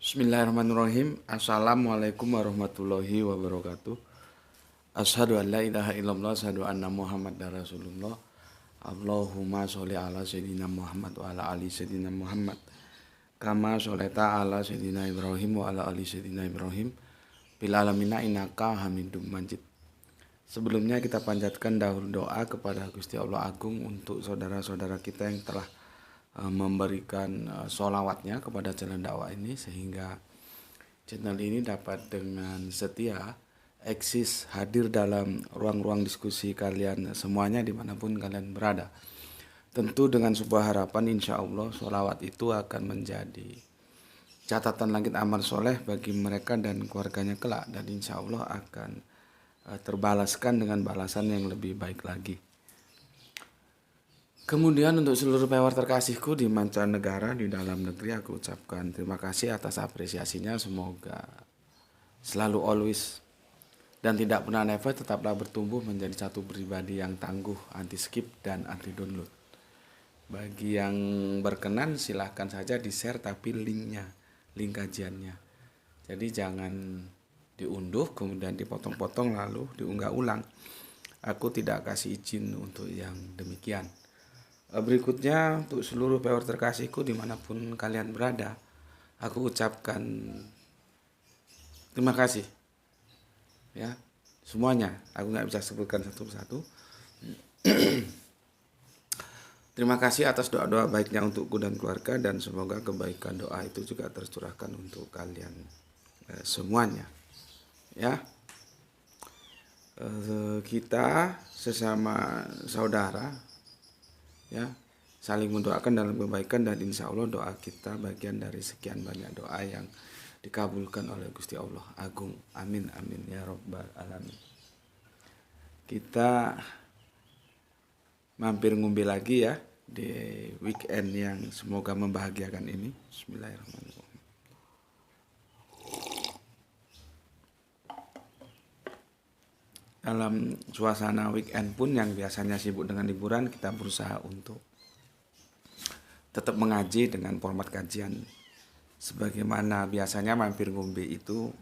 Bismillahirrahmanirrahim. Assalamualaikum warahmatullahi wabarakatuh. Asyhadu an la ilaha illallah, asyhadu anna Muhammadar Rasulullah. Allahumma sholli ala sayyidina Muhammad wa ala ali sayyidina Muhammad. Kama sholaita ala sayyidina Ibrahim wa ala ali sayyidina Ibrahim. Bil alamina innaka Hamidum Majid. Sebelumnya kita panjatkan dahulu doa kepada Gusti Allah Agung untuk saudara-saudara kita yang telah memberikan sholawatnya kepada channel dakwah ini, sehingga channel ini dapat dengan setia eksis hadir dalam ruang-ruang diskusi kalian semuanya dimanapun kalian berada. Tentu dengan sebuah harapan, insya Allah sholawat itu akan menjadi catatan langit amal soleh bagi mereka dan keluarganya kelak, dan insya Allah akan terbalaskan dengan balasan yang lebih baik lagi. Kemudian untuk seluruh pewar terkasihku di mancanegara, di dalam negeri, aku ucapkan terima kasih atas apresiasinya. Semoga selalu always dan tidak pernah never tetaplah bertumbuh menjadi satu pribadi yang tangguh, anti skip dan anti download. Bagi yang berkenan silahkan saja di share, tapi link kajiannya. Jadi jangan diunduh kemudian dipotong-potong lalu diunggah ulang. Aku tidak kasih izin untuk yang demikian. Berikutnya untuk seluruh pewar terkasihku dimanapun kalian berada, aku ucapkan terima kasih ya semuanya. Aku nggak bisa sebutkan satu persatu. Terima kasih atas doa-doa baiknya untukku dan keluarga, dan semoga kebaikan doa itu juga tercurahkan untuk kalian semuanya ya. Kita sesama saudara ya, saling mendoakan dalam kebaikan, dan insya Allah doa kita bagian dari sekian banyak doa yang dikabulkan oleh Gusti Allah Agung. Amin amin ya robbal alamin. Kita mampir ngombe lagi ya di weekend yang semoga membahagiakan ini. Bismillahirrahmanirrahim. Dalam suasana weekend pun yang biasanya sibuk dengan liburan, kita berusaha untuk tetap mengaji dengan format kajian sebagaimana biasanya. Mampir ngombe itu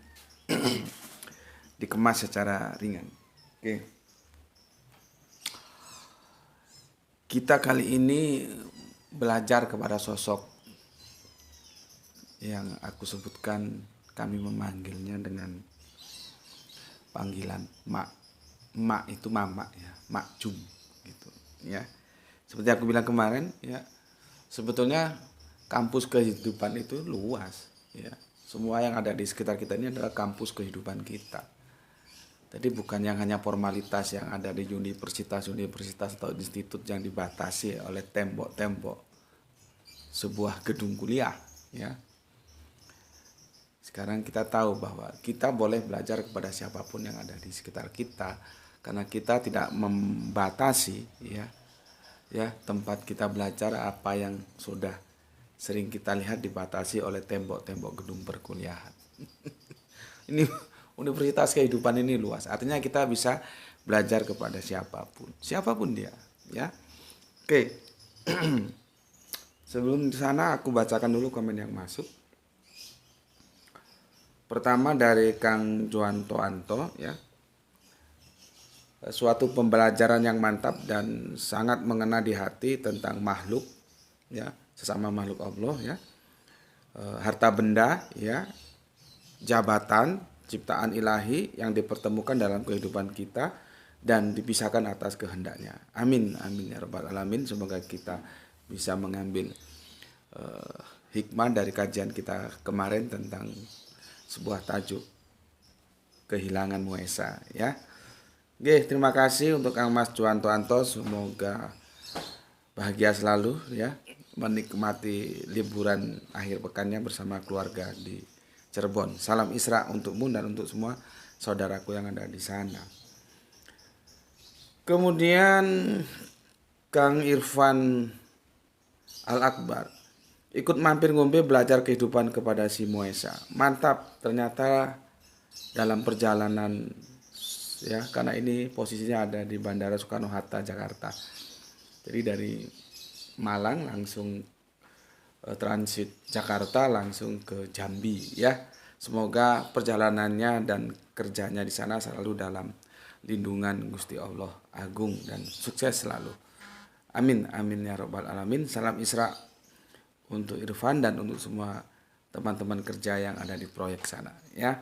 dikemas secara ringan. Oke. Kita kali ini belajar kepada sosok yang aku sebutkan, kami memanggilnya dengan panggilan Mak. Mak itu mama ya, Mak Jum gitu ya. Seperti aku bilang kemarin ya, sebetulnya kampus kehidupan itu luas ya. Semua yang ada di sekitar kita ini adalah kampus kehidupan kita. Jadi bukan yang hanya formalitas yang ada di universitas atau institut yang dibatasi oleh tembok-tembok sebuah gedung kuliah ya. Sekarang kita tahu bahwa kita boleh belajar kepada siapapun yang ada di sekitar kita, karena kita tidak membatasi ya tempat kita belajar. Apa yang sudah sering kita lihat dibatasi oleh tembok-tembok gedung perkuliahan. Ini universitas kehidupan ini luas, artinya kita bisa belajar kepada siapapun dia ya. Oke. Sebelum di sana aku bacakan dulu komen yang masuk. Pertama dari Kang Joanto Anto ya. Suatu pembelajaran yang mantap dan sangat mengena di hati tentang makhluk ya, sesama makhluk Allah ya. Harta benda ya, jabatan, ciptaan ilahi yang dipertemukan dalam kehidupan kita dan dipisahkan atas kehendaknya. Amin amin ya rabbal alamin. Semoga kita bisa mengambil hikmah dari kajian kita kemarin tentang sebuah tajuk kehilangan Muesa ya. Oke, terima kasih untuk Kang Mas Juanto Anto. Semoga bahagia selalu ya, menikmati liburan akhir pekannya bersama keluarga di Cirebon. Salam Isra untukmu dan untuk semua saudaraku yang ada di sana. Kemudian Kang Irfan Al-Akbar, ikut mampir ngombe belajar kehidupan kepada si Muesa. Mantap, ternyata dalam perjalanan ya, karena ini posisinya ada di Bandara Soekarno-Hatta Jakarta. Jadi dari Malang langsung transit Jakarta langsung ke Jambi ya. Semoga perjalanannya dan kerjanya di sana selalu dalam lindungan Gusti Allah Agung dan sukses selalu. Amin amin ya robbal alamin. Salam Isra untuk Irfan dan untuk semua teman-teman kerja yang ada di proyek sana ya.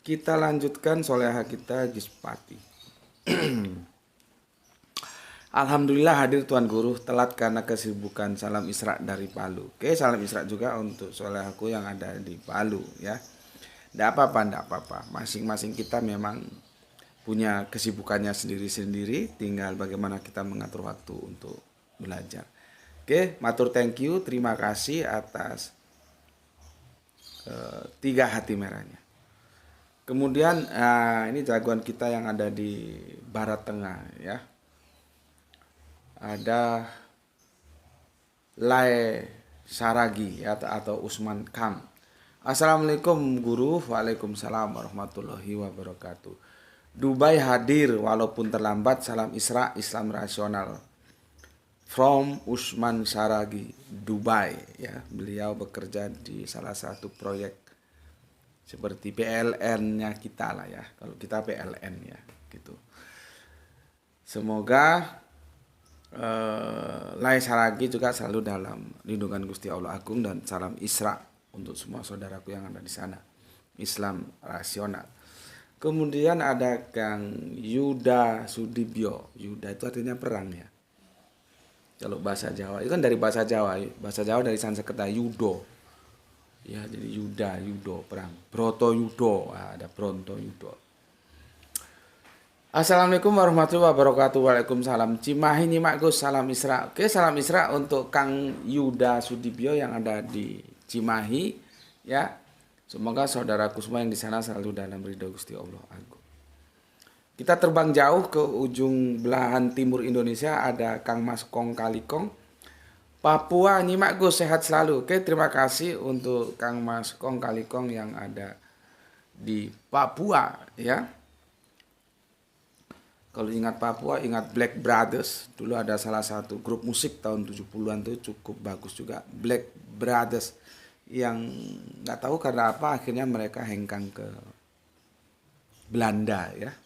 Kita lanjutkan soleha kita Gispati. Alhamdulillah hadir Tuan Guru, telat karena kesibukan. Salam Isra dari Palu. Oke, salam Isra juga untuk solehaku yang ada di Palu ya. Nggak apa-apa. Masing-masing kita memang punya kesibukannya sendiri-sendiri, tinggal bagaimana kita mengatur waktu untuk belajar. Oke, matur thank you, terima kasih atas 3 hati merahnya. Kemudian ini jagoan kita yang ada di Barat Tengah ya. Ada Lai Saragi ya, atau Usman Kam. Assalamualaikum Guru. Waalaikumsalam warahmatullahi wabarakatuh. Dubai hadir walaupun terlambat. Salam Isra Islam rasional. From Usman Saragi, Dubai ya. Beliau bekerja di salah satu proyek seperti PLN-nya kita lah ya. Kalau kita PLN ya gitu. Semoga Lai Saragi juga selalu dalam lindungan Gusti Allah Agung, dan salam Isra untuk semua saudaraku yang ada di sana. Islam rasional. Kemudian ada Kang Yuda Sudibyo. Yuda itu artinya perang ya. Kalau bahasa Jawa itu kan dari bahasa Jawa. Bahasa Jawa dari Sanskerta Yudo. Ya, jadi Yudo perang. Broto Yudo, ada Bronto Yudo. Assalamualaikum warahmatullahi wabarakatuh. Waalaikumsalam. Cimahi nyimak Gus, salam Isra. Oke, salam Isra untuk Kang Yuda Sudibyo yang ada di Cimahi ya. Semoga saudaraku semua yang di sana selalu dalam ridho Gusti Allah Agung. Kita terbang jauh ke ujung belahan timur Indonesia, ada Kang Mas Kong Kalikong. Papua nyimak Gus, sehat selalu. Oke, terima kasih untuk Kang Mas Kong Kalikong yang ada di Papua ya. Kalau ingat Papua, ingat Black Brothers. Dulu ada salah satu grup musik tahun 70-an tuh cukup bagus juga, Black Brothers, yang nggak tahu karena apa akhirnya mereka hengkang ke Belanda ya.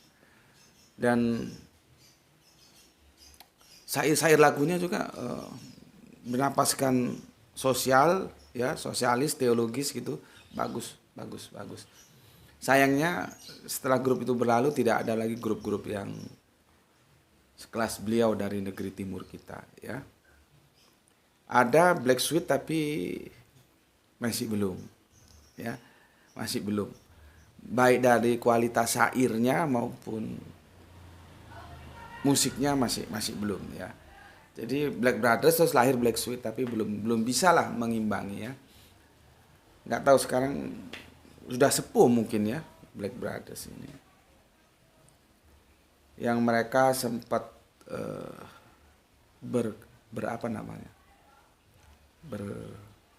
Dan sair-sair lagunya juga bernapaskan sosial ya, sosialis, teologis gitu. Bagus. Sayangnya setelah grup itu berlalu tidak ada lagi grup-grup yang sekelas beliau dari negeri timur kita ya. Ada Black Sweet tapi masih belum ya, masih belum. Baik dari kualitas syairnya maupun musiknya masih belum ya. Jadi Black Brothers terus lahir Black Sweet tapi belum bisa lah mengimbangi ya. Nggak tahu sekarang sudah sepuh mungkin ya Black Brothers ini. Yang mereka sempat berapa namanya?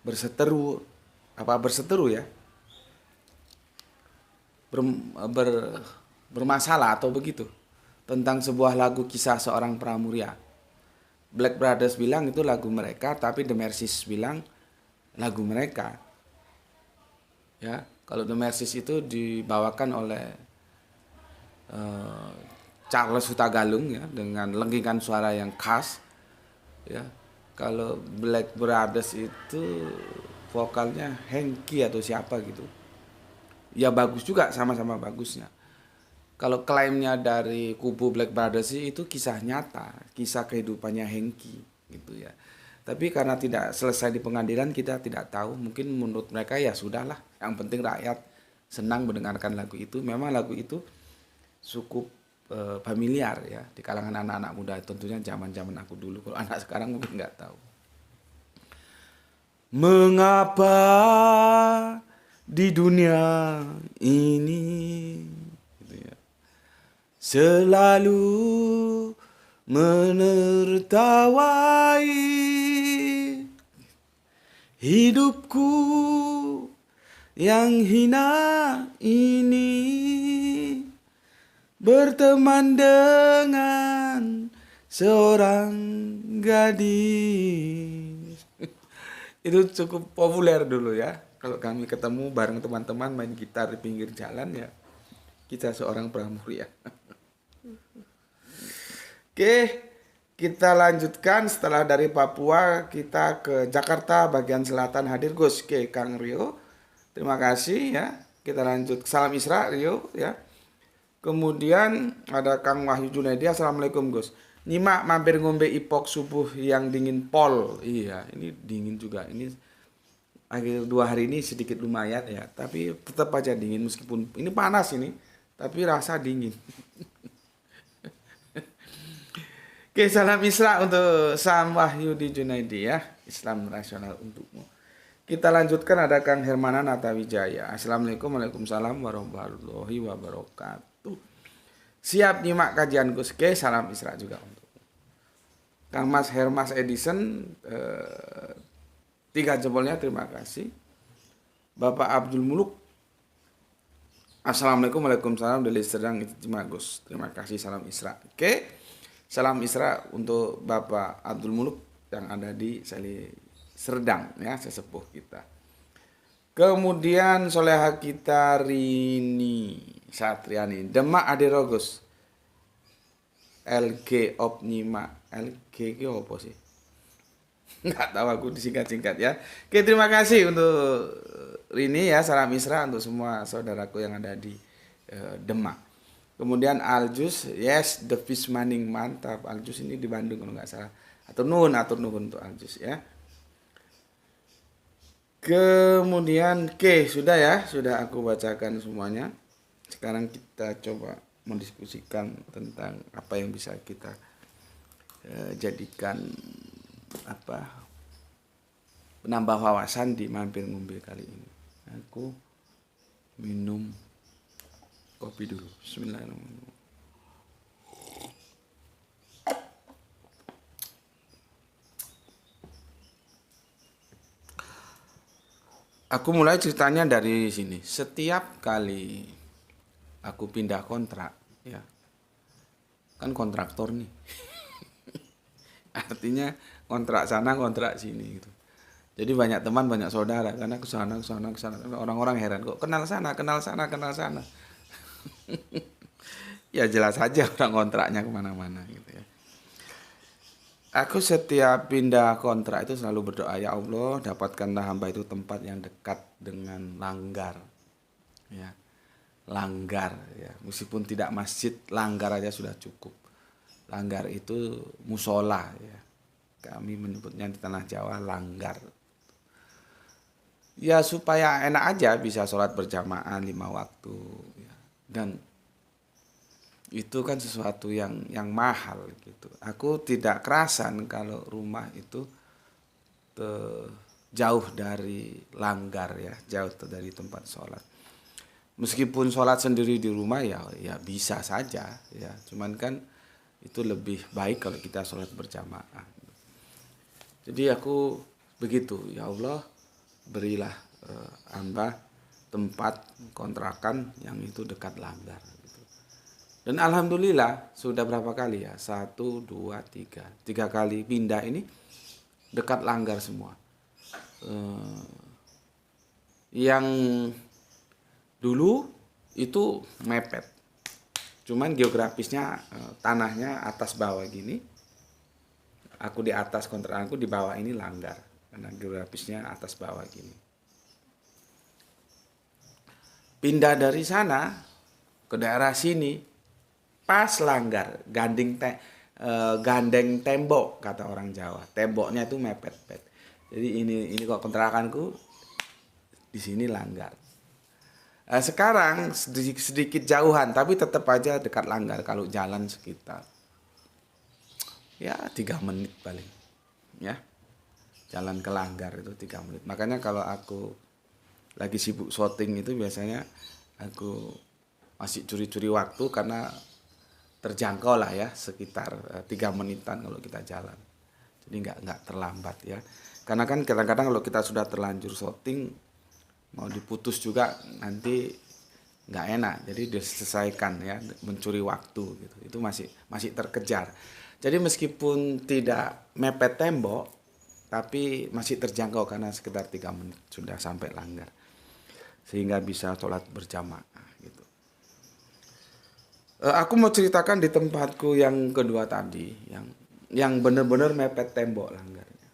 Berseteru ya. Bermasalah atau begitu tentang sebuah lagu kisah seorang pramuria. Black Brothers bilang itu lagu mereka, tapi The Mercies bilang lagu mereka. Ya, kalau The Mercies itu dibawakan oleh Charles Hutagalung ya, dengan lengkingan suara yang khas. Ya, kalau Black Brothers itu vokalnya Hengki atau siapa gitu. Ya bagus juga, sama-sama bagusnya. Kalau klaimnya dari kubu Black Brothers itu kisah nyata, kisah kehidupannya Hengki gitu ya. Tapi karena tidak selesai di pengadilan kita tidak tahu, mungkin menurut mereka ya sudahlah, yang penting rakyat senang mendengarkan lagu itu. Memang lagu itu cukup familiar ya di kalangan anak-anak muda, tentunya zaman-zaman aku dulu. Kalau anak sekarang mungkin nggak tahu. Mengapa di dunia ini selalu menertawai hidupku yang hina ini, berteman dengan seorang gadis. Itu cukup populer dulu ya. Kalau kami ketemu bareng teman-teman main gitar di pinggir jalan ya, kita seorang pramuria. Oke, kita lanjutkan setelah dari Papua kita ke Jakarta bagian selatan hadir Gus. Oke, Kang Rio. Terima kasih ya. Kita lanjut salam Isra Rio ya. Kemudian ada Kang Wahyu Junaidi. Assalamualaikum Gus. Nyimak mampir ngombe ipok subuh yang dingin pol. Iya, ini dingin juga. Ini akhir 2 hari ini sedikit lumayan ya, tapi tetap aja dingin meskipun ini panas ini, tapi rasa dingin. Oke, salam Isra untuk Sam Wahyudi Junaidi ya. Islam rasional untukmu. Kita lanjutkan ada Kang Hermana Natawijaya. Assalamualaikum Waalaikumsalam warahmatullahi wabarakatuh. Siap nyimak kajian Gus. Oke, salam Isra juga untuk Kang Mas Hermas Edison 3 jempolnya, terima kasih. Bapak Abdul Muluk. Assalamualaikum Waalaikumsalam dari Serdang Ijtima Gus. Terima kasih, salam Isra. Oke. Salam Isra untuk Bapak Abdul Muluk yang ada di Serdang ya, sesepuh kita. Kemudian soleha kita Rini Satriani Demak Aderogus LG Opnima. LG itu apa sih? Nggak tahu, aku disingkat-singkat ya. Oke, terima kasih untuk Rini ya, salam Isra untuk semua saudaraku yang ada di Demak. Kemudian Aljus, yes, the fish maning, mantap. Aljus ini di Bandung kalau nggak salah. Atur nuhun untuk Aljus ya. Kemudian, oke, sudah ya, sudah aku bacakan semuanya. Sekarang kita coba mendiskusikan tentang apa yang bisa kita jadikan penambah wawasan di mampir ngombe kali ini. Aku minum kopi dulu. Bismillahirrahmanirrahim. Aku mulai ceritanya dari sini. Setiap kali aku pindah kontrak, ya, kan kontraktor nih. Artinya kontrak sana, kontrak sini gitu. Jadi banyak teman, banyak saudara. Karena ke sana. Orang-orang heran, kok kenal sana. Ya jelas saja orang kontraknya kemana-mana gitu ya. Aku setiap pindah kontrak itu selalu berdoa, ya Allah dapatkanlah hamba itu tempat yang dekat dengan langgar. Ya, langgar ya. Meskipun tidak masjid, langgar aja sudah cukup. Langgar itu musola ya. Kami menyebutnya di tanah Jawa langgar. Ya supaya enak aja bisa sholat berjamaah 5 waktu ya. Dan itu kan sesuatu yang mahal gitu. Aku tidak kerasan kalau rumah itu jauh dari langgar ya, jauh dari tempat sholat. Meskipun sholat sendiri di rumah ya bisa saja ya. Cuman kan itu lebih baik kalau kita sholat berjamaah. Jadi aku begitu, ya Allah berilah hamba tempat kontrakan yang itu dekat langgar gitu. Dan alhamdulillah sudah berapa kali ya, 1, 2, 3 kali pindah ini dekat langgar semua. Yang dulu itu mepet, cuman geografisnya tanahnya atas bawah gini. Aku di atas kontrakanku, di bawah ini langgar karena geografisnya atas bawah gini. Pindah dari sana ke daerah sini pas langgar, gandeng tembok kata orang Jawa. Temboknya itu mepet-mepet. Jadi ini kok kontrakanku di sini langgar. Sekarang sedikit jauhan tapi tetap aja dekat langgar kalau jalan sekitar ya 3 menit paling ya. Jalan ke langgar itu 3 menit. Makanya kalau aku lagi sibuk syuting itu biasanya aku masih curi-curi waktu karena terjangkau lah ya, sekitar 3 menitan kalau kita jalan. Jadi nggak terlambat ya. Karena kan kadang-kadang kalau kita sudah terlanjur syuting mau diputus juga nanti nggak enak. Jadi diselesaikan ya, mencuri waktu gitu. Itu masih terkejar. Jadi meskipun tidak mepet tembok, tapi masih terjangkau karena sekitar 3 menit sudah sampai langgar, sehingga bisa sholat berjamaah gitu. Aku mau ceritakan di tempatku yang kedua tadi, yang benar-benar mepet tembok langgarnya.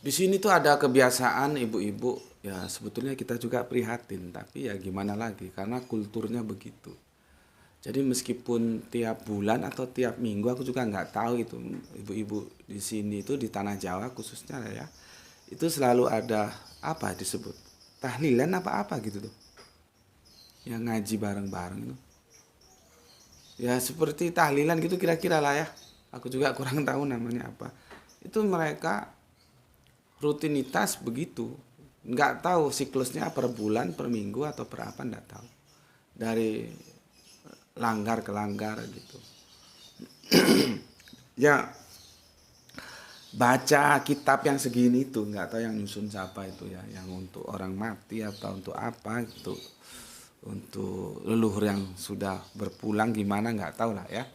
Di sini tuh ada kebiasaan ibu-ibu, ya sebetulnya kita juga prihatin, tapi ya gimana lagi karena kulturnya begitu. Jadi meskipun tiap bulan atau tiap minggu aku juga nggak tahu itu ibu-ibu di sini itu di tanah Jawa khususnya ya, itu selalu ada apa disebut tahlilan apa-apa gitu tuh, yang ngaji bareng-bareng itu. Ya seperti tahlilan gitu kira-kira lah ya. Aku juga kurang tahu namanya apa. Itu mereka rutinitas begitu. Nggak tahu siklusnya per bulan, per minggu atau per apa nggak tahu. Dari langgar ke langgar gitu. Ya baca kitab yang segini tuh nggak tahu yang nyusun siapa itu ya, yang untuk orang mati atau untuk apa gitu, untuk leluhur yang sudah berpulang gimana nggak tahu lah ya.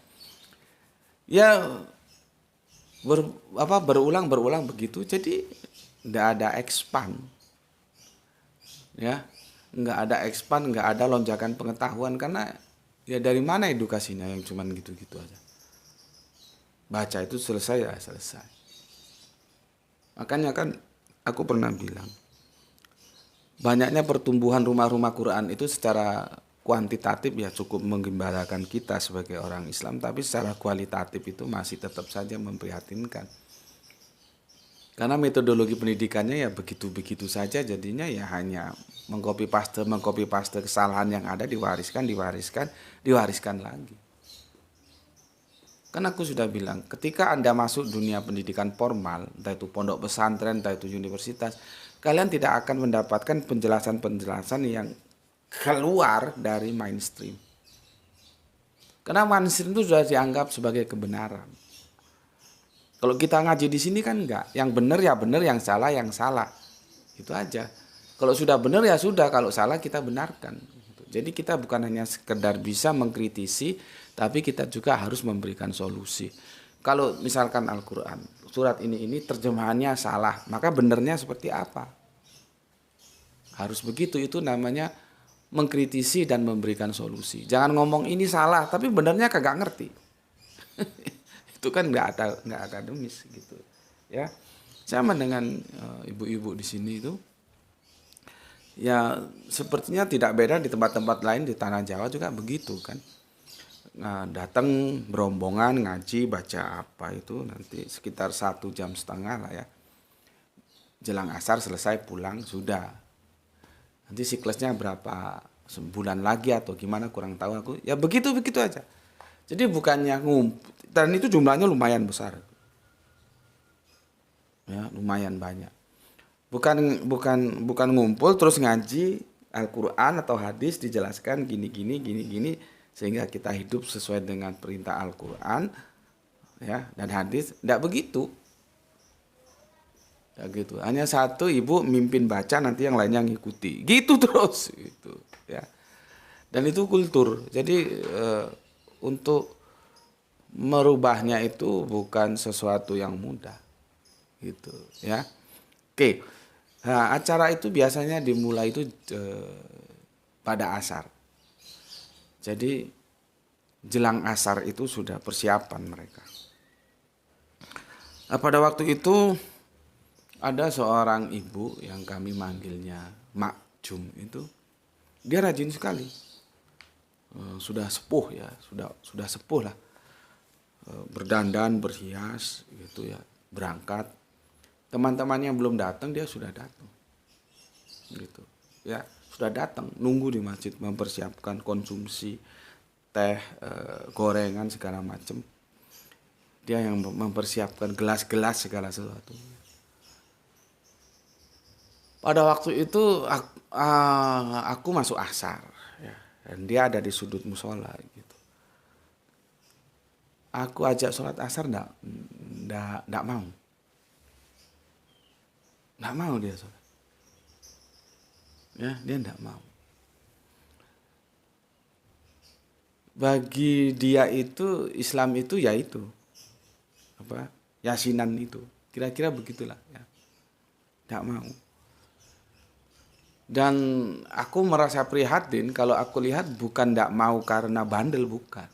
Ya berulang begitu, jadi nggak ada expand ya, nggak ada expand, nggak ada lonjakan pengetahuan karena ya dari mana edukasinya yang cuman gitu-gitu aja. Baca itu selesai ya selesai. Makanya kan aku pernah bilang, banyaknya pertumbuhan rumah-rumah Quran itu secara kuantitatif ya cukup menggembirakan kita sebagai orang Islam, tapi secara kualitatif itu masih tetap saja memprihatinkan. Karena metodologi pendidikannya ya begitu-begitu saja, jadinya ya hanya mengcopy paste kesalahan yang ada, diwariskan lagi. Kan aku sudah bilang, ketika Anda masuk dunia pendidikan formal, entah itu pondok pesantren, entah itu universitas, kalian tidak akan mendapatkan penjelasan-penjelasan yang keluar dari mainstream. Karena mainstream itu sudah dianggap sebagai kebenaran. Kalau kita ngaji di sini kan enggak, yang benar ya benar, yang salah ya salah. Itu aja. Kalau sudah benar ya sudah, kalau salah kita benarkan. Jadi kita bukan hanya sekedar bisa mengkritisi, tapi kita juga harus memberikan solusi. Kalau misalkan Al-Quran, surat ini terjemahannya salah, maka benernya seperti apa? Harus begitu, itu namanya mengkritisi dan memberikan solusi. Jangan ngomong ini salah, tapi benernya kagak ngerti. Itu kan nggak akademis gitu, ya. Sama dengan ibu-ibu di sini itu. Ya sepertinya tidak beda di tempat-tempat lain di tanah Jawa juga begitu kan. Nah, datang berombongan ngaji baca apa itu nanti sekitar 1,5 jam lah ya. Jelang asar selesai pulang sudah. Nanti siklusnya berapa sebulan lagi atau gimana kurang tahu aku. Ya begitu aja. Jadi bukannya dan itu jumlahnya lumayan besar. Ya, lumayan banyak. Bukan ngumpul terus ngaji Al-Quran atau hadis dijelaskan gini sehingga kita hidup sesuai dengan perintah Al-Quran ya dan hadis. Tidak begitu. Ya gitu. Hanya satu ibu mimpin baca, nanti yang lainnya ngikuti. Gitu terus gitu ya. Dan itu kultur. Jadi untuk merubahnya itu bukan sesuatu yang mudah. Gitu ya. Oke. Nah, acara itu biasanya dimulai itu pada asar. Jadi jelang asar itu sudah persiapan mereka. Nah, pada waktu itu ada seorang ibu yang kami manggilnya Mak Jum itu. Dia rajin sekali. Sudah sepuh ya, sudah sepuh lah. Berdandan, berhias gitu ya, berangkat. Teman-temannya belum datang, dia sudah datang. Gitu. Ya, sudah datang, nunggu di masjid mempersiapkan konsumsi teh, gorengan segala macam. Dia yang mempersiapkan gelas-gelas segala sesuatu. Pada waktu itu aku masuk asar ya, dan dia ada di sudut musola gitu. Aku ajak sholat asar enggak mau. Nggak mau dia sholat. Ya, dia nggak mau. Bagi dia itu Islam itu ya itu apa? yasinan itu. Kira-kira begitulah ya. Tidak mau. Dan aku merasa prihatin kalau aku lihat bukan tidak mau karena bandel, bukan.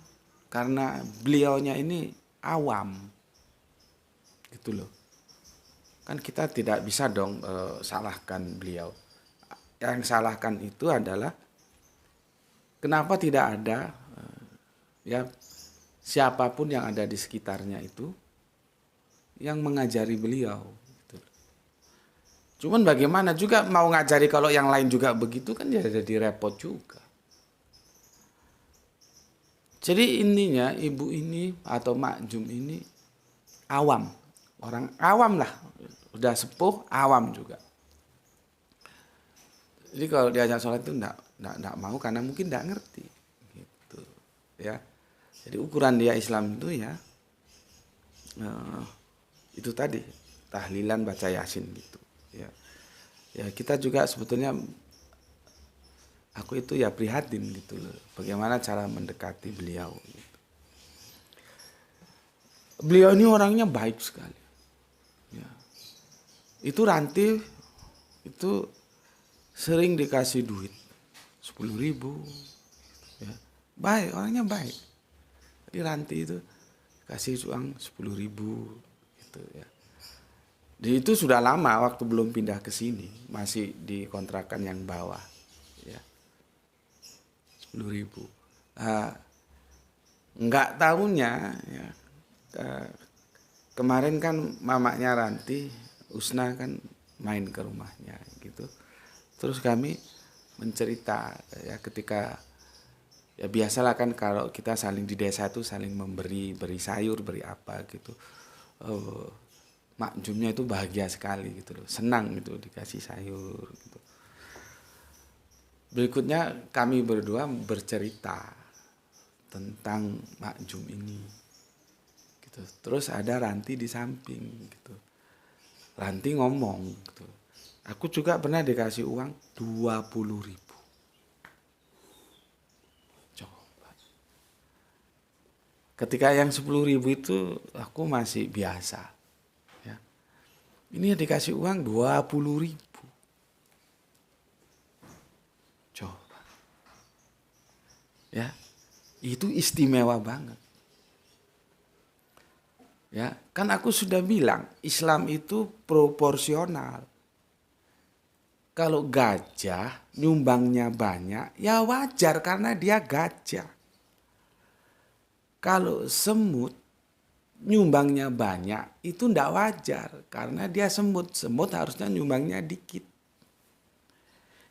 Karena beliaunya ini awam. Gitu loh. Kan kita tidak bisa dong salahkan beliau. Yang salahkan itu adalah kenapa tidak ada ya siapapun yang ada di sekitarnya itu yang mengajari beliau. Gitu. Cuman bagaimana juga mau ngajari kalau yang lain juga begitu kan jadi repot juga. Jadi intinya ibu ini atau Mak Jum ini awam. Orang awam lah. Udah sepuh, awam juga. Jadi kalau diajak sholat itu enggak mau karena mungkin enggak ngerti. Gitu. Ya. Jadi ukuran dia Islam itu ya itu tadi tahlilan baca yasin gitu. Ya. Ya kita juga sebetulnya aku itu ya prihatin gitu loh. Bagaimana cara mendekati beliau. Gitu. Beliau ini orangnya baik sekali. Ya. Itu Ranti itu sering dikasih duit 10.000. Ya. Baik, orangnya baik. Jadi Ranti itu kasih uang 10.000 gitu ya. Jadi itu sudah lama waktu belum pindah ke sini, masih di kontrakan yang bawah. Ya. 10.000. Enggak tahunya ya, kemarin kan mamanya Ranti, Usna kan main ke rumahnya gitu. Terus kami mencerita ya ketika ya biasalah kan kalau kita saling di desa itu saling beri sayur, beri apa gitu. Mak Jumnya itu bahagia sekali gitu loh, senang gitu dikasih sayur gitu. Berikutnya kami berdua bercerita tentang Mak Jum ini. Gitu. Terus ada Ranti di samping gitu. Ranti ngomong gitu. Aku juga pernah dikasih uang 20.000. Coba. Ketika yang 10.000 itu aku masih biasa. Ya. Ini dikasih uang 20.000. Coba. Ya. Itu istimewa banget. Ya, kan aku sudah bilang Islam itu proporsional. Kalau gajah nyumbangnya banyak, ya wajar karena dia gajah. Kalau semut nyumbangnya banyak, itu ndak wajar karena dia semut. Semut harusnya nyumbangnya dikit.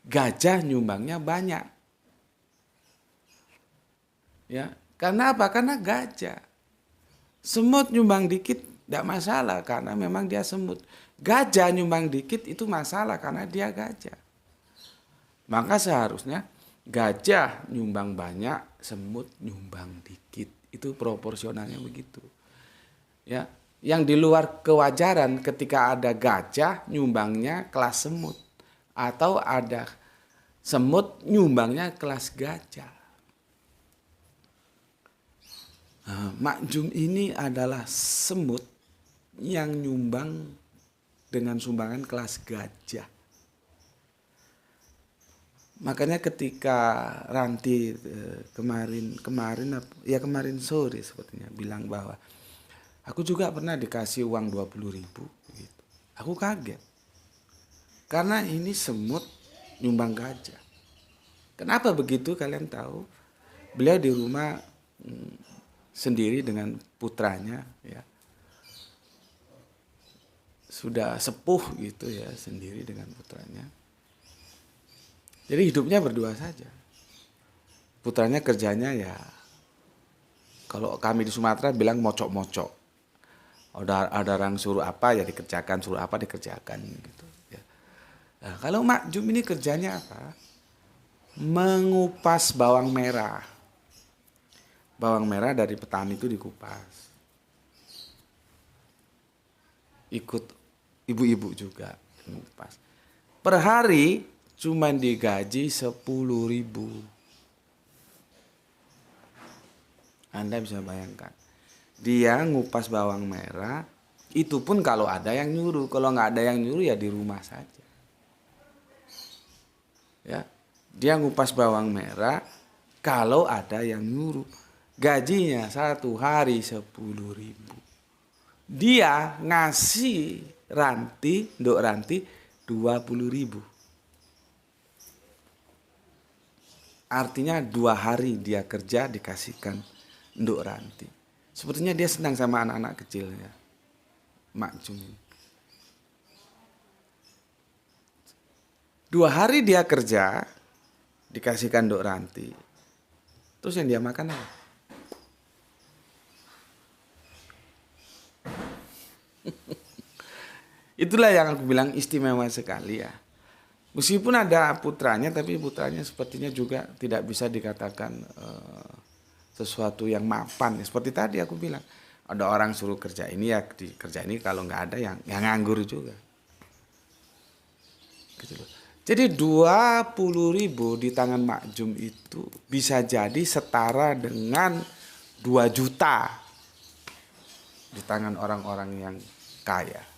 Gajah nyumbangnya banyak. Ya, karena apa? Karena gajah. Semut nyumbang dikit ndak masalah karena memang dia semut. Gajah nyumbang dikit itu masalah karena dia gajah. Maka seharusnya gajah nyumbang banyak, semut nyumbang dikit. Itu proporsionalnya begitu. Ya, yang di luar kewajaran ketika ada gajah nyumbangnya kelas semut atau ada semut nyumbangnya kelas gajah. Nah, Mak Jum ini adalah semut yang nyumbang dengan sumbangan kelas gajah. Makanya ketika Ranti kemarin sore sepertinya bilang bahwa aku juga pernah dikasih uang 20.000 gitu. Aku kaget. Karena ini semut nyumbang gajah. Kenapa begitu kalian tahu? Beliau di rumah sendiri dengan putranya ya. Sudah sepuh gitu ya, sendiri dengan putranya. Jadi hidupnya berdua saja. Putranya kerjanya ya kalau kami di Sumatera bilang mocok-mocok. Ada orang suruh apa ya dikerjakan, suruh apa dikerjakan gitu ya. Nah, kalau Mak Jum ini kerjanya apa? Mengupas bawang merah. Bawang merah dari petani itu dikupas. Ikut ibu-ibu juga mengupas. Per hari cuma digaji 10.000. Anda bisa bayangkan. Dia ngupas bawang merah Itu pun kalau ada yang nyuruh. Kalau nggak ada yang nyuruh ya di rumah saja. Ya, dia ngupas bawang merah kalau ada yang nyuruh. Gajinya 1 hari 10.000. Dia ngasih Nduk Ranti 20.000. Artinya 2 hari dia kerja dikasihkan Nduk Ranti. Sepertinya dia senang sama anak-anak kecilnya. Mak Jum. 2 hari dia kerja dikasihkan Nduk Ranti. Terus yang dia makan apa? Itulah yang aku bilang istimewa sekali ya. Meskipun ada putranya, tapi putranya sepertinya juga tidak bisa dikatakan sesuatu yang mapan. Seperti tadi aku bilang, ada orang suruh kerja ini ya kerja ini, kalau nggak ada yang nganggur juga. Gitu loh. Jadi 20.000 di tangan Mak Jum itu bisa jadi setara dengan 2 juta di tangan orang-orang yang kaya.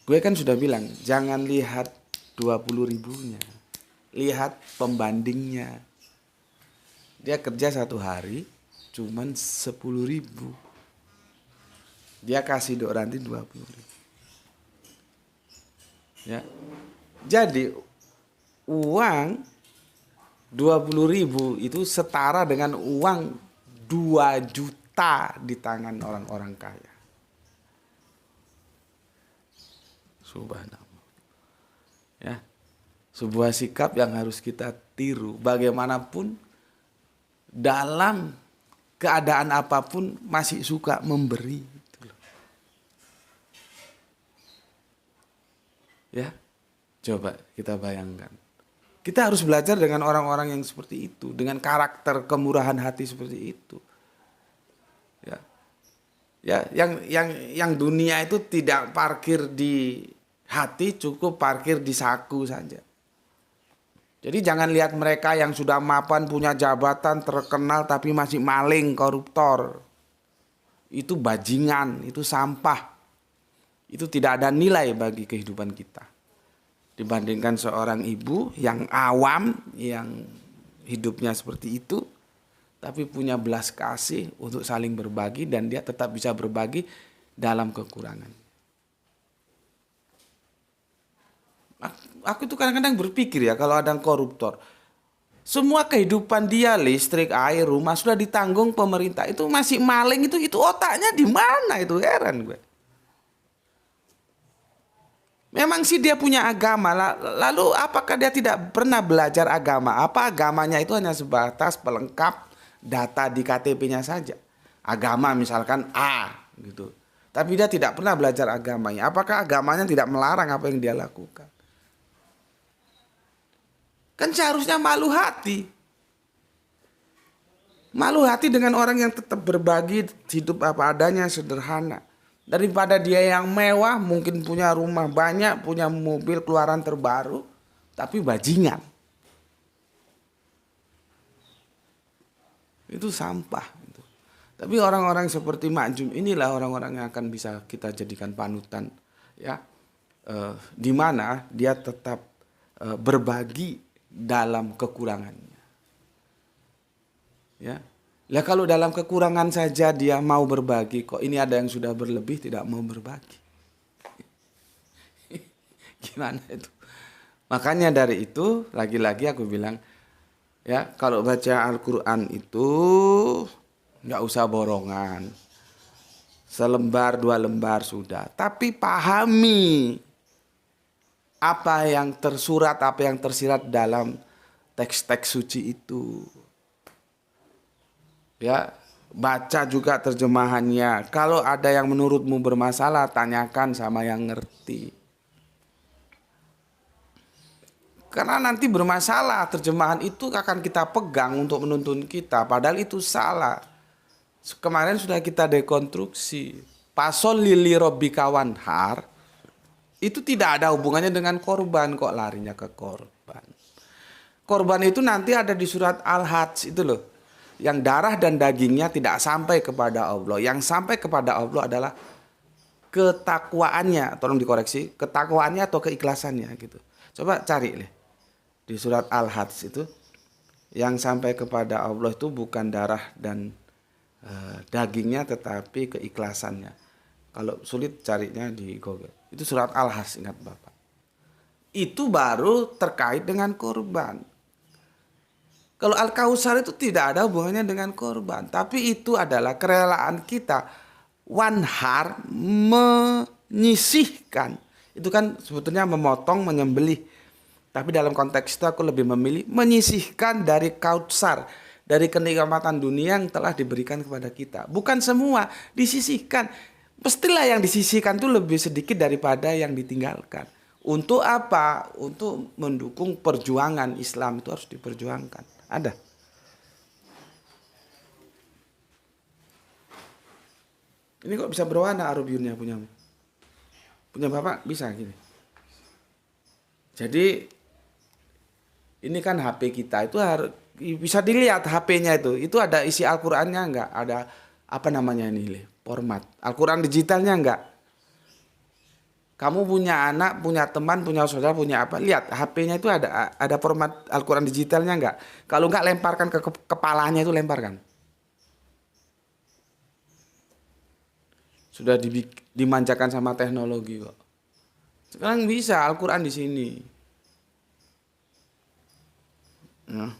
Gue kan sudah bilang, jangan lihat 20.000-nya. Lihat pembandingnya. Dia kerja 1 hari, cuman 10.000. Dia kasih Nduk Ranti 20.000. Ya. Jadi, uang 20.000 itu setara dengan uang 2 juta di tangan orang-orang kaya. Subhanallah. Ya. Sebuah sikap yang harus kita tiru. Bagaimanapun dalam keadaan apapun masih suka memberi. Ya. Coba kita bayangkan. Kita harus belajar dengan orang-orang yang seperti itu, dengan karakter kemurahan hati seperti itu. Ya. Ya, yang dunia itu tidak parkir di hati, cukup parkir di saku saja. Jadi jangan lihat mereka yang sudah mapan, punya jabatan, terkenal, tapi masih maling, koruptor. Itu bajingan, itu sampah. Itu tidak ada nilai bagi kehidupan kita. Dibandingkan seorang ibu yang awam, yang hidupnya seperti itu, tapi punya belas kasih untuk saling berbagi, dan dia tetap bisa berbagi dalam kekurangan. Aku tuh kadang-kadang berpikir ya, kalau ada koruptor, semua kehidupan dia, listrik, air, rumah sudah ditanggung pemerintah, itu masih maling, itu otaknya di mana? Itu heran gue. Memang sih dia punya agama, lalu apakah dia tidak pernah belajar agama? Apa agamanya itu hanya sebatas pelengkap data di KTP-nya saja? Agama misalkan A gitu. Tapi dia tidak pernah belajar agamanya. Apakah agamanya tidak melarang apa yang dia lakukan? Kan seharusnya malu hati. Malu hati dengan orang yang tetap berbagi, hidup apa adanya, sederhana. Daripada dia yang mewah, mungkin punya rumah banyak, punya mobil keluaran terbaru, tapi bajingan. Itu sampah. Tapi orang-orang seperti Mak Jum inilah orang-orang yang akan bisa kita jadikan panutan. Ya, di mana dia tetap berbagi dalam kekurangannya. Ya. Lah kalau dalam kekurangan saja dia mau berbagi, kok ini ada yang sudah berlebih tidak mau berbagi. Gimana itu? Makanya dari itu lagi-lagi aku bilang, ya, kalau baca Al-Qur'an itu nggak usah borongan. Selembar 2 lembar sudah, tapi pahami apa yang tersurat, apa yang tersirat dalam teks-teks suci itu. Ya, baca juga terjemahannya. Kalau ada yang menurutmu bermasalah, tanyakan sama yang ngerti. Karena nanti bermasalah, terjemahan itu akan kita pegang untuk menuntun kita, padahal itu salah. Kemarin sudah kita dekonstruksi. Pasol lili robbika wanhar itu tidak ada hubungannya dengan korban, kok larinya ke korban. Korban itu nanti ada di surat Al-Hajj itu loh. yang darah dan dagingnya tidak sampai kepada Allah. Yang sampai kepada Allah adalah ketakwaannya. Tolong dikoreksi, ketakwaannya atau keikhlasannya gitu. Coba cari deh di surat Al-Hajj itu, yang sampai kepada Allah itu bukan darah dan dagingnya tetapi keikhlasannya. Kalau sulit carinya di Google. Itu surat Al-Hajj, ingat Bapak. Itu baru terkait dengan korban. Kalau Al-Kautsar itu tidak ada hubungannya dengan korban, tapi itu adalah kerelaan kita wanhar, menyisihkan. Itu kan sebetulnya memotong, menyembelih. Tapi dalam konteks itu aku lebih memilih menyisihkan dari Kautsar, dari kenikmatan dunia yang telah diberikan kepada kita. Bukan semua disisihkan. Pastilah yang disisihkan itu lebih sedikit daripada yang ditinggalkan. Untuk apa? Untuk mendukung perjuangan Islam, itu harus diperjuangkan. Ada. Ini kok bisa berwarna arubiunnya punyamu? Punya Bapak bisa gini. Jadi ini kan HP kita itu harus bisa dilihat HP-nya itu. Itu ada isi Al-Qur'annya enggak? Ada apa namanya ini, format. Al-Qur'an digitalnya enggak? Kamu punya anak, punya teman, punya saudara, punya apa? Lihat HP-nya itu ada format Al-Qur'an digitalnya enggak? Kalau enggak, lemparkan ke kepalanya, itu lemparkan. Sudah dimanjakan sama teknologi kok. Sekarang bisa Al-Qur'an di sini. Nah.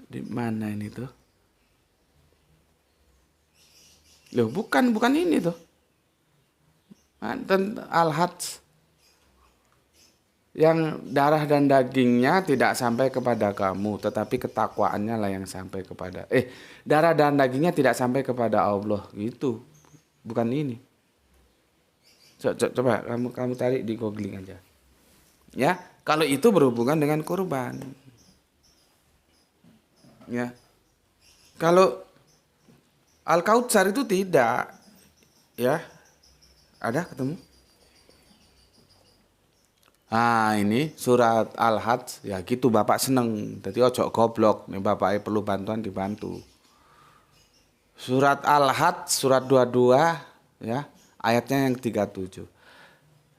Di mana ini tuh? Loh, bukan ini tuh. Al-Hajj. Yang darah dan dagingnya tidak sampai kepada kamu, tetapi ketakwaannya lah yang sampai kepada. Darah dan dagingnya tidak sampai kepada Allah, gitu. Bukan ini. Coba kamu tarik di googling aja. Ya, kalau itu berhubungan dengan kurban. Ya. Kalau Al-Kautsar itu tidak. Ya. Ada ketemu? Ah, ini surat Al-Hajj. Ya gitu, Bapak seneng. Jadi ojo goblok. Nih Bapak perlu bantuan, dibantu. Surat Al-Hajj surat 22 ya, ayatnya yang 37.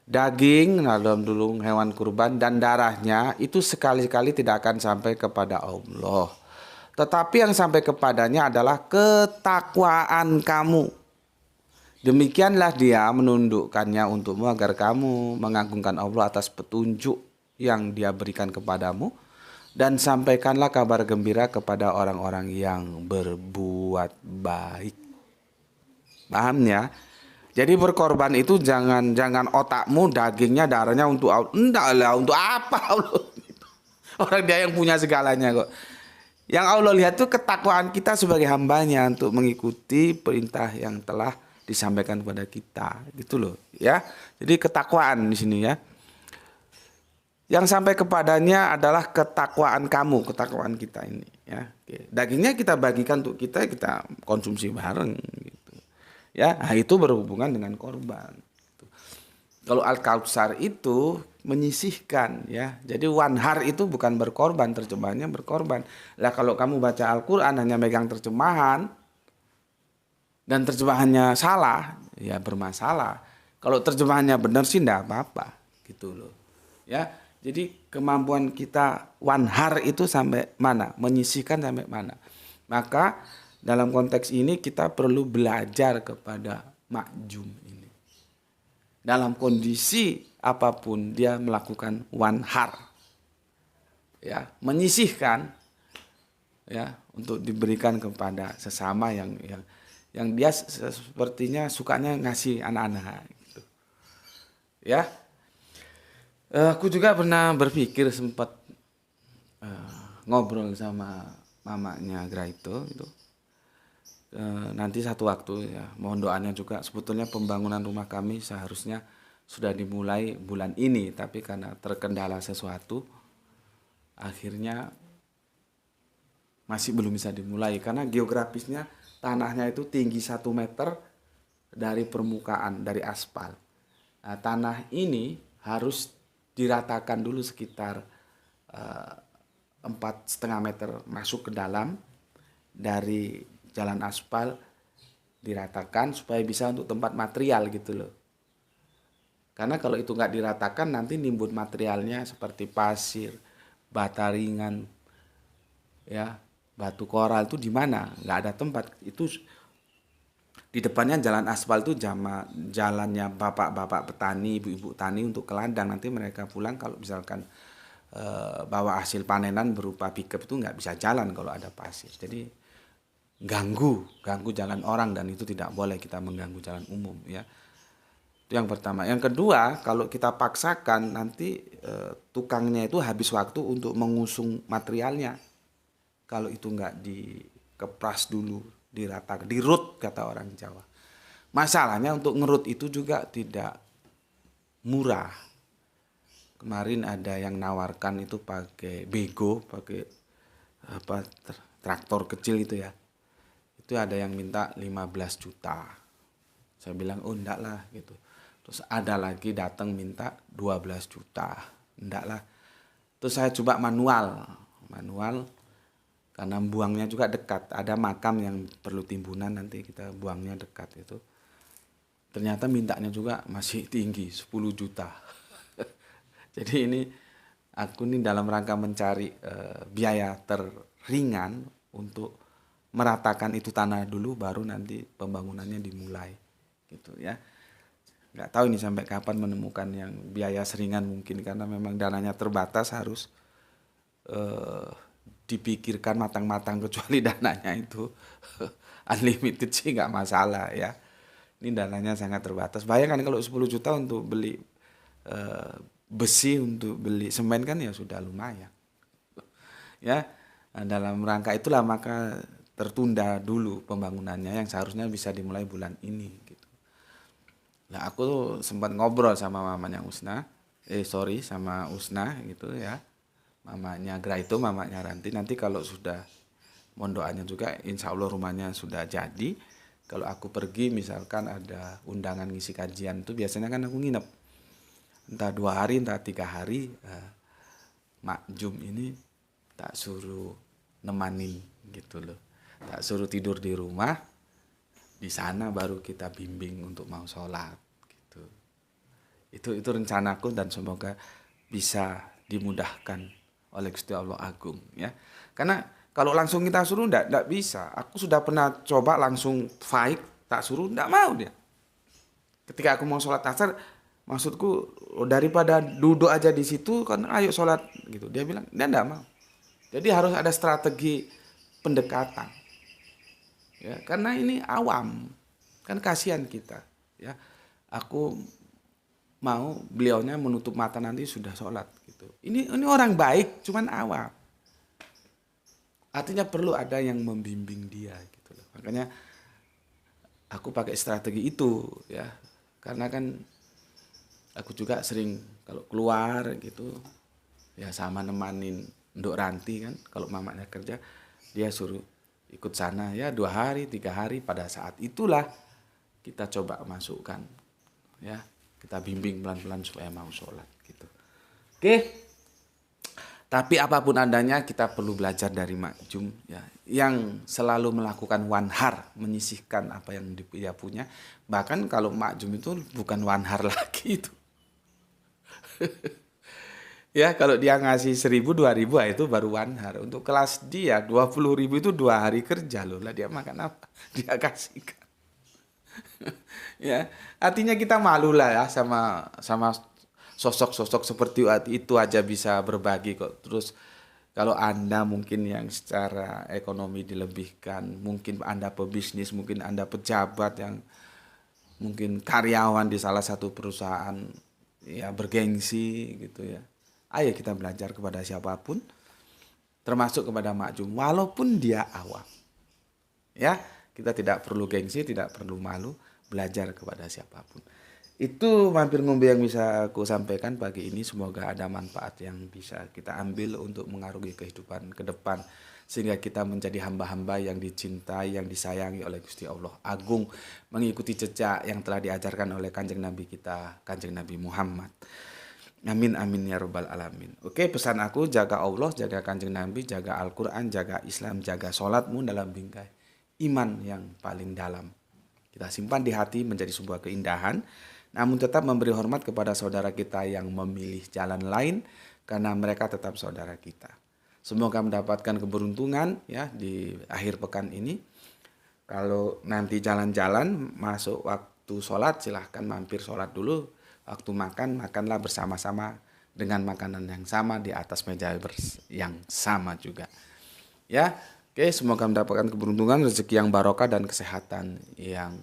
Daging, nah dalam dulu hewan kurban dan darahnya itu sekali-kali tidak akan sampai kepada Allah. Tetapi yang sampai kepadanya adalah ketakwaan kamu. Demikianlah dia menundukkannya untukmu agar kamu mengagungkan Allah atas petunjuk yang dia berikan kepadamu. Dan sampaikanlah kabar gembira kepada orang-orang yang berbuat baik. Paham ya? Jadi berkorban itu jangan otakmu, dagingnya, darahnya untuk Allah. Enggak lah, untuk apa Allah? Orang dia yang punya segalanya kok. Yang Allah lihat itu ketakwaan kita sebagai hambanya untuk mengikuti perintah yang telah disampaikan kepada kita, gitu loh, ya. Jadi ketakwaan di sini ya. Yang sampai kepadanya adalah ketakwaan kamu, ketakwaan kita ini, ya. Dagingnya kita bagikan untuk kita konsumsi bareng, gitu. Ya, nah itu berhubungan dengan korban. Kalau Al-Kautsar itu menyisihkan, ya. Jadi wanhar itu bukan berkorban, terjemahannya berkorban. Lah kalau kamu baca Al-Qur'an hanya megang terjemahan dan terjemahannya salah, ya bermasalah. Kalau terjemahannya benar sih enggak apa-apa, gitu loh. Ya. Jadi kemampuan kita wanhar itu sampai mana? Menyisihkan sampai mana? Maka dalam konteks ini kita perlu belajar kepada makjum ini. Dalam kondisi apapun dia melakukan wanhar. Ya, menyisihkan ya untuk diberikan kepada sesama yang dia sepertinya sukanya ngasih anak-anak gitu. Ya. Aku juga pernah berpikir sempat ngobrol sama mamanya Graito itu. Nanti satu waktu ya, mohon doanya juga. Sebetulnya pembangunan rumah kami seharusnya sudah dimulai bulan ini, tapi karena terkendala sesuatu akhirnya masih belum bisa dimulai karena geografisnya tanahnya itu tinggi 1 meter dari permukaan, dari aspal. Nah, tanah ini harus diratakan dulu sekitar 4,5 meter masuk ke dalam dari jalan aspal, diratakan supaya bisa untuk tempat material gitu loh. Karena kalau itu nggak diratakan nanti nimbun materialnya seperti pasir, bata ringan, ya batu koral itu di mana? Nggak ada tempat. Itu di depannya jalan aspal itu jalannya bapak-bapak petani, ibu-ibu tani untuk ke ladang. Nanti mereka pulang kalau misalkan bawa hasil panenan berupa pickup itu nggak bisa jalan kalau ada pasir. Jadi ganggu jalan orang dan itu tidak boleh kita mengganggu jalan umum ya. Itu yang pertama. Yang kedua, kalau kita paksakan nanti tukangnya itu habis waktu untuk mengusung materialnya. Kalau itu nggak dikepras dulu, diratakan, dirut kata orang Jawa. Masalahnya untuk ngerut itu juga tidak murah. Kemarin ada yang nawarkan itu pakai bego, pakai apa traktor kecil itu ya. Itu ada yang minta 15 juta. Saya bilang, oh enggak lah gitu. Terus ada lagi datang minta 12 juta. Enggak lah. Terus saya coba manual karena buangnya juga dekat. Ada makam yang perlu timbunan, nanti kita buangnya dekat itu. Ternyata mintanya juga masih tinggi, 10 juta. Jadi ini aku nih dalam rangka mencari biaya terringan untuk meratakan itu tanah dulu, baru nanti pembangunannya dimulai gitu ya. Nggak tahu ini sampai kapan menemukan yang biaya seringan mungkin, karena memang dananya terbatas, harus dipikirkan matang-matang, kecuali dananya itu unlimited sih nggak masalah ya. Ini dananya sangat terbatas. Bayangkan kalau 10 juta untuk beli besi, untuk beli semen kan ya sudah lumayan. Ya, nah, dalam rangka itulah maka tertunda dulu pembangunannya yang seharusnya bisa dimulai bulan ini gitu. Nah, aku sempat ngobrol sama mamanya Usna, sama Usna gitu ya. Mamanya Graito, mamanya Ranti, nanti kalau sudah mondokannya juga insya Allah rumahnya sudah jadi. Kalau aku pergi misalkan ada undangan ngisi kajian itu biasanya kan aku nginep. Entah 2 hari, entah 3 hari. Mak Jum ini tak suruh nemanin gitu loh. Tak suruh tidur di rumah, di sana baru kita bimbing untuk mau sholat gitu. Itu rencanaku dan semoga bisa dimudahkan oleh Gusti Allah Agung ya. Karena kalau langsung kita suruh enggak bisa. Aku sudah pernah coba langsung fight, tak suruh enggak mau dia. Ketika aku mau sholat asar, maksudku daripada duduk aja di situ kan, ayo sholat gitu. Dia bilang dia enggak mau. Jadi harus ada strategi pendekatan. Ya, karena ini awam. Kan kasihan kita, ya. Aku mau beliaunya menutup mata nanti sudah sholat gitu. Ini orang baik, cuman awam. Artinya perlu ada yang membimbing dia gitu loh. Makanya aku pakai strategi itu ya. Karena kan aku juga sering kalau keluar gitu ya sama nemanin Nduk Ranti kan, kalau mamanya kerja dia suruh ikut sana ya 2 hari 3 hari, pada saat itulah kita coba masukkan ya, kita bimbing pelan-pelan supaya mau sholat gitu. Oke. Tapi apapun adanya kita perlu belajar dari Mak Jum ya, yang selalu melakukan wanhar, menyisihkan apa yang dia punya. Bahkan kalau Mak Jum itu bukan wanhar lagi itu. Ya kalau dia ngasih 1.000 2.000 itu baru wanhar. Untuk kelas dia 20.000 itu 2 hari kerja loh. Lah dia makan apa? Dia kasihkan. Ya, artinya kita malu lah ya sama sosok-sosok seperti itu aja bisa berbagi kok. Terus kalau Anda mungkin yang secara ekonomi dilebihkan, mungkin Anda pebisnis, mungkin Anda pejabat yang mungkin karyawan di salah satu perusahaan ya bergengsi gitu ya. Ayo kita belajar kepada siapapun, termasuk kepada Mak Jum, walaupun dia awam. Ya, kita tidak perlu gengsi, tidak perlu malu, belajar kepada siapapun. Itu mampir ngombe yang bisa aku sampaikan pagi ini. Semoga ada manfaat yang bisa kita ambil untuk mengarungi kehidupan ke depan, sehingga kita menjadi hamba-hamba yang dicintai, yang disayangi oleh Gusti Allah Agung, mengikuti jejak yang telah diajarkan oleh Kanjeng Nabi kita, Kanjeng Nabi Muhammad. Amin amin ya robbal alamin. Oke, pesan aku jaga Allah, jaga Kanjeng Nabi, jaga Al-Quran, jaga Islam, jaga sholatmu dalam bingkai iman yang paling dalam. Kita simpan di hati menjadi sebuah keindahan, namun tetap memberi hormat kepada saudara kita yang memilih jalan lain karena mereka tetap saudara kita. Semoga mendapatkan keberuntungan ya di akhir pekan ini. Kalau nanti jalan-jalan masuk waktu sholat silahkan mampir sholat dulu. Waktu makan, makanlah bersama-sama dengan makanan yang sama di atas meja yang sama juga. Ya, oke, semoga mendapatkan keberuntungan, rezeki yang barokah dan kesehatan yang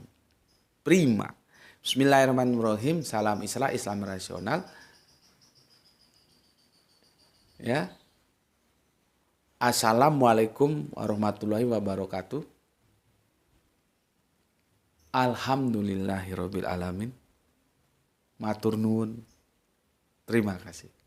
prima. Bismillahirrahmanirrahim. Salam Islam, Islam rasional. Ya. Assalamualaikum warahmatullahi wabarakatuh. Alhamdulillahirabbil alamin. Matur nuwun. Terima kasih.